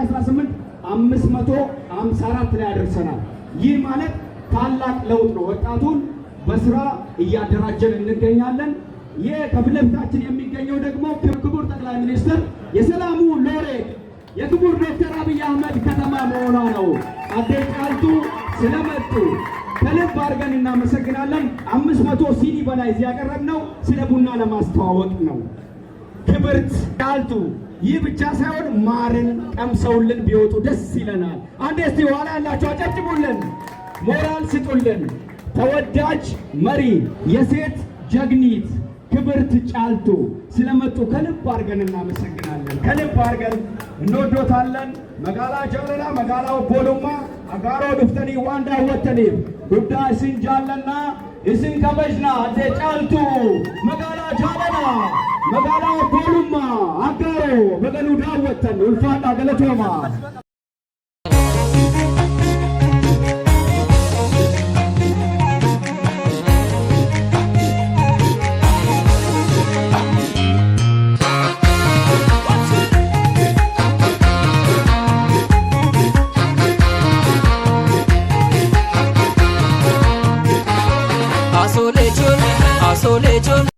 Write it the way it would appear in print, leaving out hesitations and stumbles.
18 554 ላይ አደርሰናል። ይህ ማለት ታላቅ ለውጥ ነው። ወጣቱን በስራ እያደራጀን እንገኛለን። ይህ ከፊት ለፊታችን የሚገኘው ደግሞ ክቡር ጠቅላይ ሚኒስትር የሰላሙ ሎሬት የክቡር ዶክተር አብይ አህመድ ከተማ መሆኗ ነው። አዴ ጫልቱ ስለመጡ ከልብ አድርገን እናመሰግናለን። 500 ሲኒ በላይ ያቀረብነው ስለ ቡና ለማስተዋወቅ ነው። ክብርት ጫልቱ ይህ ብቻ ሳይሆን ማርን ቀምሰውልን ቢወጡ ደስ ይለናል። አንዴ እስቲ ኋላ ያላችሁ አጨብጭቡልን፣ ሞራል ስጡልን። ተወዳጅ መሪ የሴት ጀግኒት ክብርት ጫልቱ ስለመጡ ከልብ አድርገን እናመሰግናለን። ከልብ አድርገን እንወዶታለን። መጋላ ጀለላ መጋላ ቦሉማ አጋሮ ዱፍተኒ ዋንዳ ወተኒ ጉዳይ ሲንጃለና እስን ከበጅና አዴ ጫልቱ መጋላ ጀለላ መጋላ ቦሉማ አጋሮ በገኑ ዳወተን ውልፋዳ ገለቶማ